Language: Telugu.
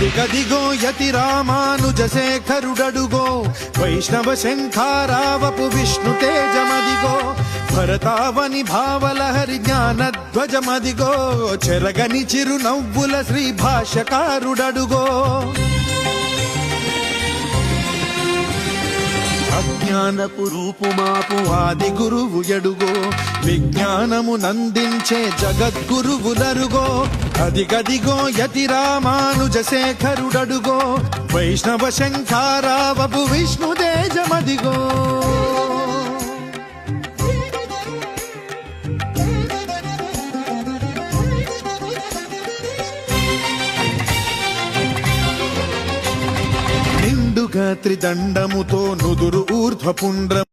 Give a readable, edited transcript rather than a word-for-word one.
అదిగదిగో యతి రామానుజ శేఖరుడడుగో వైష్ణవ శంఖారావపు విష్ణు తేజమదిగో భరతావని భావలహరి జ్ఞానధ్వజమదిగో చెరగని చిరు నవ్వుల శ్రీ భాష్యకారుడడుగో అజ్ఞానపు రూపుమాపు ఆది గురువు ఎడుగో విజ్ఞానము నందించే జగద్గురువులరుగో అదిగదిగో యతి రామానుజ శేఖరుడడుగో వైష్ణవ శంఖారావపు విష్ణు తేజమదిగో నిండుగా త్రిదండముతో నుదురు ఊర్ధ్వపుండ్రం